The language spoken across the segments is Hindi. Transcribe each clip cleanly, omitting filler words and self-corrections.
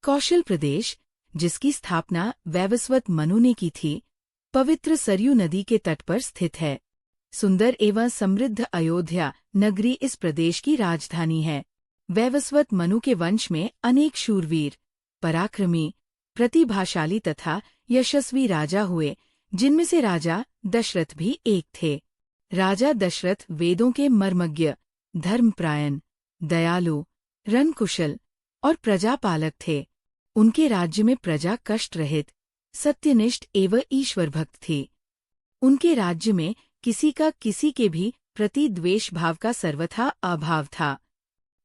कौशल प्रदेश, जिसकी स्थापना वैवस्वत मनु ने की थी, पवित्र सरयू नदी के तट पर स्थित है। सुंदर एवं समृद्ध अयोध्या नगरी इस प्रदेश की राजधानी है। वैवस्वत मनु के वंश में अनेक शूरवीर, पराक्रमी, प्रतिभाशाली तथा यशस्वी राजा हुए, जिनमें से राजा दशरथ भी एक थे। राजा दशरथ वेदों के मर्मज्ञ, धर्मपरायण, दयालु, रणकुशल और प्रजापालक थे। उनके राज्य में प्रजा कष्ट रहित, सत्यनिष्ठ एवं ईश्वर भक्त थी। उनके राज्य में किसी का किसी के भी प्रति द्वेष भाव का सर्वथा अभाव था।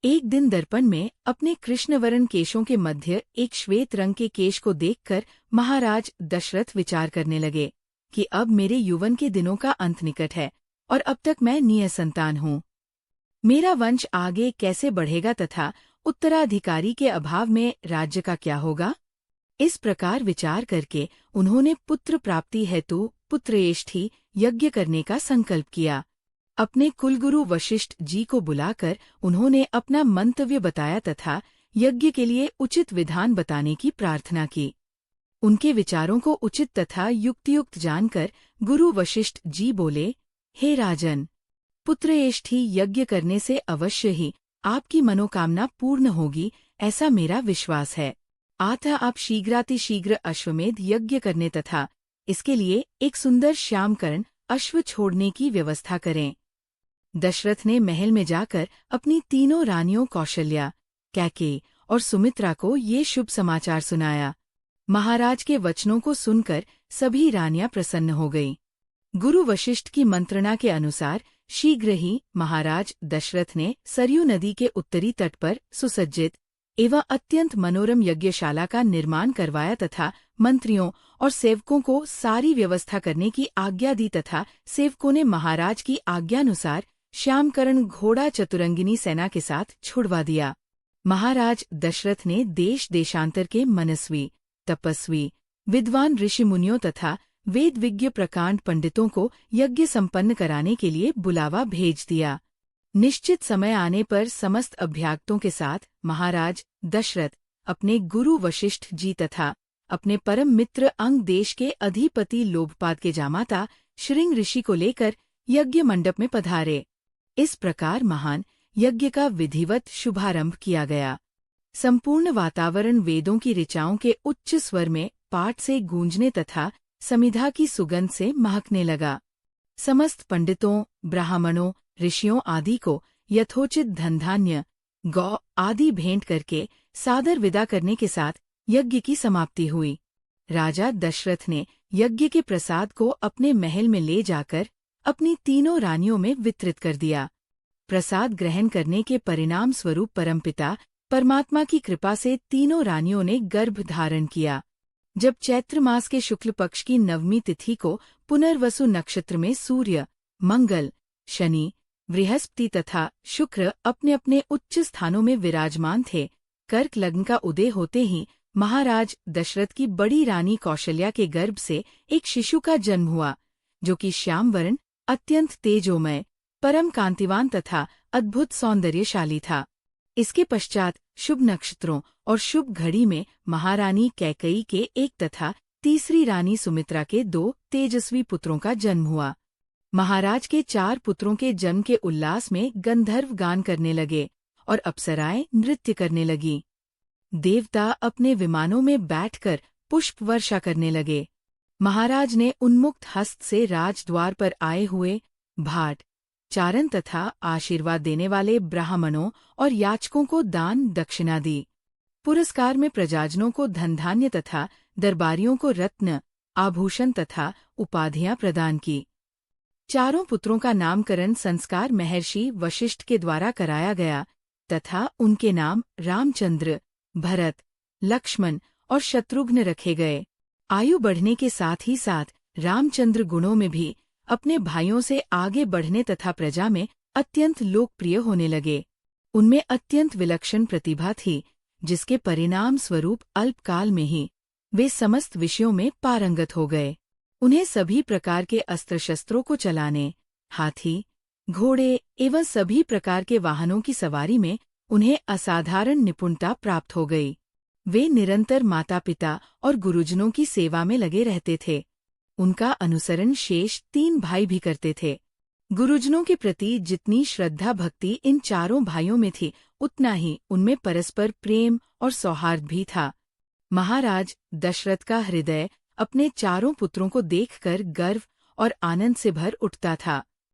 एक दिन दर्पण में अपने कृष्णवर्ण केशों के मध्य एक श्वेत रंग के केश को देखकर महाराज दशरथ विचार करने लगे कि अब मेरे यौवन के दिनों का अंत निकट है और अब तक मैं निसंतान हूँ। मेरा वंश आगे कैसे बढ़ेगा तथा उत्तराधिकारी के अभाव में राज्य का क्या होगा? इस प्रकार विचार करके उन्होंने पुत्र प्राप्ति हेतु पुत्रेष्ठी यज्ञ करने का संकल्प किया। अपने कुलगुरु वशिष्ठ जी को बुलाकर उन्होंने अपना मंतव्य बताया तथा यज्ञ के लिए उचित विधान बताने की प्रार्थना की। उनके विचारों को उचित तथा युक्तियुक्त जानकर गुरु वशिष्ठ जी बोले, हे राजन, पुत्रेष्ठी यज्ञ करने से अवश्य ही आपकी मनोकामना पूर्ण होगी, ऐसा मेरा विश्वास है। अतः आप शीघ्रातिशीघ्र अश्वमेध यज्ञ करने तथा इसके लिए एक सुंदर श्यामकर्ण अश्व छोड़ने की व्यवस्था करें। दशरथ ने महल में जाकर अपनी तीनों रानियों कौशल्या, कैकेयी और सुमित्रा को ये शुभ समाचार सुनाया। महाराज के वचनों को सुनकर सभी रानियां प्रसन्न हो गईं। गुरु वशिष्ठ की मंत्रणा के अनुसार शीघ्र ही महाराज दशरथ ने सरयू नदी के उत्तरी तट पर सुसज्जित एवं अत्यंत मनोरम यज्ञशाला का निर्माण करवाया तथा मंत्रियों और सेवकों को सारी व्यवस्था करने की आज्ञा दी तथा सेवकों ने महाराज की आज्ञानुसार श्यामकर्ण घोड़ा चतुरंगिनी सेना के साथ छुड़वा दिया। महाराज दशरथ ने देश देशांतर के मनस्वी, तपस्वी, विद्वान ऋषि मुनियों तथा वेद विज्ञ प्रकांड पंडितों को यज्ञ संपन्न कराने के लिए बुलावा भेज दिया। निश्चित समय आने पर समस्त अभ्यागतों के साथ महाराज दशरथ अपने गुरु वशिष्ठ जी तथा अपने परम मित्र अंग देश के अधिपति लोभपाद के जामाता श्रृंग ऋषि को लेकर यज्ञ मंडप में पधारे। इस प्रकार महान यज्ञ का विधिवत शुभारंभ किया गया। संपूर्ण वातावरण वेदों की ऋचाओं के उच्च स्वर में पाठ से गूंजने तथा समिधा की सुगंध से महकने लगा। समस्त पंडितों, ब्राह्मणों, ऋषियों आदि को यथोचित धनधान्य, गौ आदि भेंट करके सादर विदा करने के साथ यज्ञ की समाप्ति हुई। राजा दशरथ ने यज्ञ के प्रसाद को अपने महल में ले जाकर अपनी तीनों रानियों में वितरित कर दिया। प्रसाद ग्रहण करने के परिणाम स्वरूप परमपिता परमात्मा की कृपा से तीनों रानियों ने गर्भ धारण किया। जब चैत्र मास के शुक्ल पक्ष की नवमी तिथि को पुनर्वसु नक्षत्र में सूर्य, मंगल, शनि, बृहस्पति तथा शुक्र अपने अपने उच्च स्थानों में विराजमान थे, कर्क लग्न का उदय होते ही महाराज दशरथ की बड़ी रानी कौशल्या के गर्भ से एक शिशु का जन्म हुआ, जो कि श्यामवर्ण, अत्यंत तेजोमय, परम कांतिवान तथा अद्भुत सौंदर्यशाली था। इसके पश्चात शुभ नक्षत्रों और शुभ घड़ी में महारानी कैकेयी के एक तथा तीसरी रानी सुमित्रा के 2 तेजस्वी पुत्रों का जन्म हुआ। महाराज के 4 पुत्रों के जन्म के उल्लास में गंधर्व गान करने लगे और अप्सराएं नृत्य करने लगीं। देवता अपने विमानों में बैठकर पुष्प वर्षा करने लगे। महाराज ने उन्मुक्त हस्त से राजद्वार पर आए हुए भाट, चारण तथा आशीर्वाद देने वाले ब्राह्मणों और याचकों को दान दक्षिणा दी। पुरस्कार में प्रजाजनों को धनधान्य तथा दरबारियों को रत्न, आभूषण तथा उपाधियां प्रदान की। चारों पुत्रों का नामकरण संस्कार महर्षि वशिष्ठ के द्वारा कराया गया तथा उनके नाम रामचंद्र, भरत, लक्ष्मण और शत्रुघ्न रखे गए। आयु बढ़ने के साथ ही साथ रामचंद्र गुणों में भी अपने भाइयों से आगे बढ़ने तथा प्रजा में अत्यंत लोकप्रिय होने लगे। उनमें अत्यंत विलक्षण प्रतिभा थी, जिसके परिणाम स्वरूप अल्पकाल में ही वे समस्त विषयों में पारंगत हो गए। उन्हें सभी प्रकार के अस्त्र शस्त्रों को चलाने, हाथी, घोड़े एवं सभी प्रकार के वाहनों की सवारी में उन्हें असाधारण निपुणता प्राप्त हो गई। वे निरंतर माता पिता और गुरुजनों की सेवा में लगे रहते थे। उनका अनुसरण शेष 3 भाई भी करते थे। गुरुजनों के प्रति जितनी श्रद्धा भक्ति इन चारों भाइयों में थी, उतना ही उनमें परस्पर प्रेम और सौहार्द भी था। महाराज दशरथ का हृदय अपने चारों पुत्रों को देखकर गर्व और आनंद से भर उठता था।